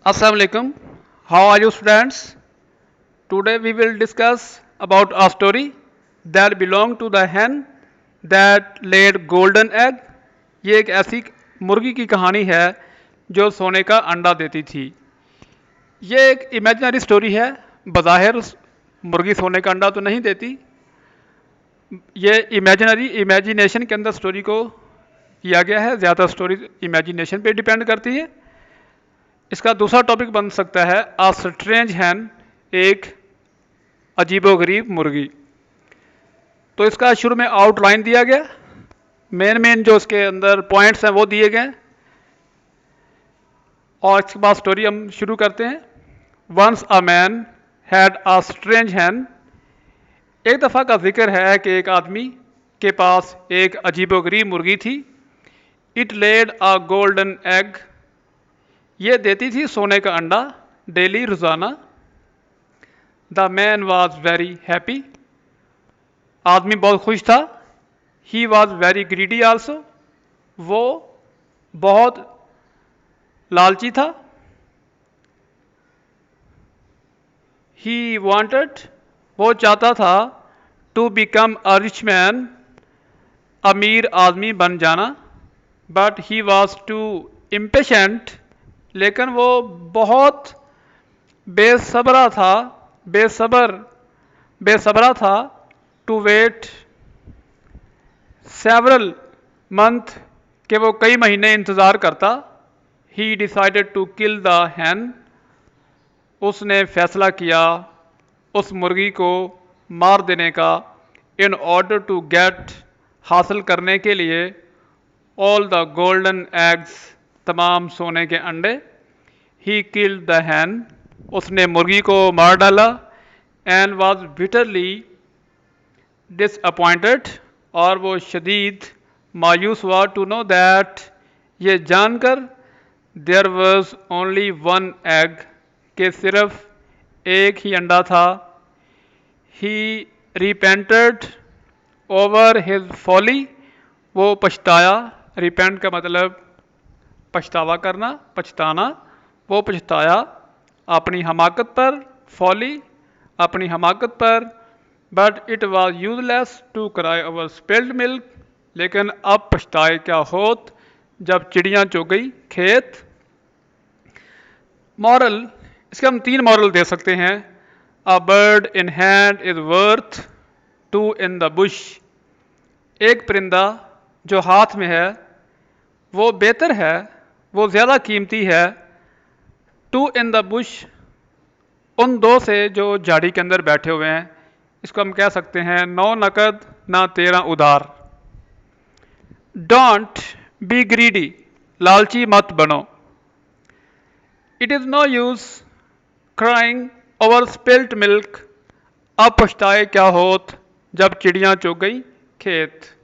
Assalamu alaikum. How are you students? Today we will discuss about a story that belonged to the hen that laid golden egg. ये एक ऐसी मुर्गी की कहानी है जो सोने का अंडा देती थी। ये एक इमेजिनरी स्टोरी है। बज़ाहिर मुर्गी सोने का अंडा तो नहीं देती। ये इमेजिनेशन के अंदर स्टोरी को किया गया है। ज़्यादा स्टोरी इमेजिनेशन पे डिपेंड करती है। इसका दूसरा टॉपिक बन सकता है अ स्ट्रेंज हैन, एक अजीबोगरीब मुर्गी। तो इसका शुरू में आउटलाइन दिया गया, मेन जो इसके अंदर पॉइंट्स हैं वो दिए गए, और इसके बाद स्टोरी हम शुरू करते हैं। Once a man had a strange hen. एक दफ़ा का जिक्र है कि एक आदमी के पास एक अजीबोगरीब मुर्गी थी। It laid a golden egg. ये देती थी सोने का अंडा डेली, रोज़ाना। The man was very happy. आदमी बहुत खुश था। He was very greedy also. वो बहुत लालची था। ही वॉन्टेड, वो चाहता था, to become a rich man, अमीर आदमी बन जाना। But he was too impatient, लेकिन वो बहुत बेसब्रा था, बेसब्रा था, टू वेट सेवरल मंथ, के वो कई महीने इंतज़ार करता। He decided to kill the hen. उसने फैसला किया उस मुर्गी को मार देने का। इन ऑर्डर टू गेट, हासिल करने के लिए, ऑल द गोल्डन एग्स, तमाम सोने के अंडे। ही किल्ड द हैन, उसने मुर्गी को मार डाला। एंड वॉज बिटरली डिसअपॉइंटेड, और वो शदीद मायूस हुआ, टू नो दैट, ये जानकर, there was only one egg, के सिर्फ एक ही अंडा था। He repented over his folly, वो पछताया। रिपेंट का मतलब पछतावा करना, पछताना। वो पछताया अपनी हमाकत पर, फॉली अपनी हमाकत पर। But it was useless to cry over spilled milk, लेकिन अब पछताए क्या होत जब चिड़ियाँ चुग गई खेत। मॉरल, इसके हम 3 मॉरल दे सकते हैं। A bird in hand is worth two in the bush. एक परिंदा जो हाथ में है वो बेहतर है, वो ज़्यादा कीमती है, टू इन द बुश, उन 2 से जो झाड़ी के अंदर बैठे हुए हैं। इसको हम कह सकते हैं 9 नकद ना 13 उधार। डोंट बी ग्रीडी, लालची मत बनो। It is no use crying over spilt milk, अब पछताए क्या होत जब चिड़ियाँ चुग गई खेत।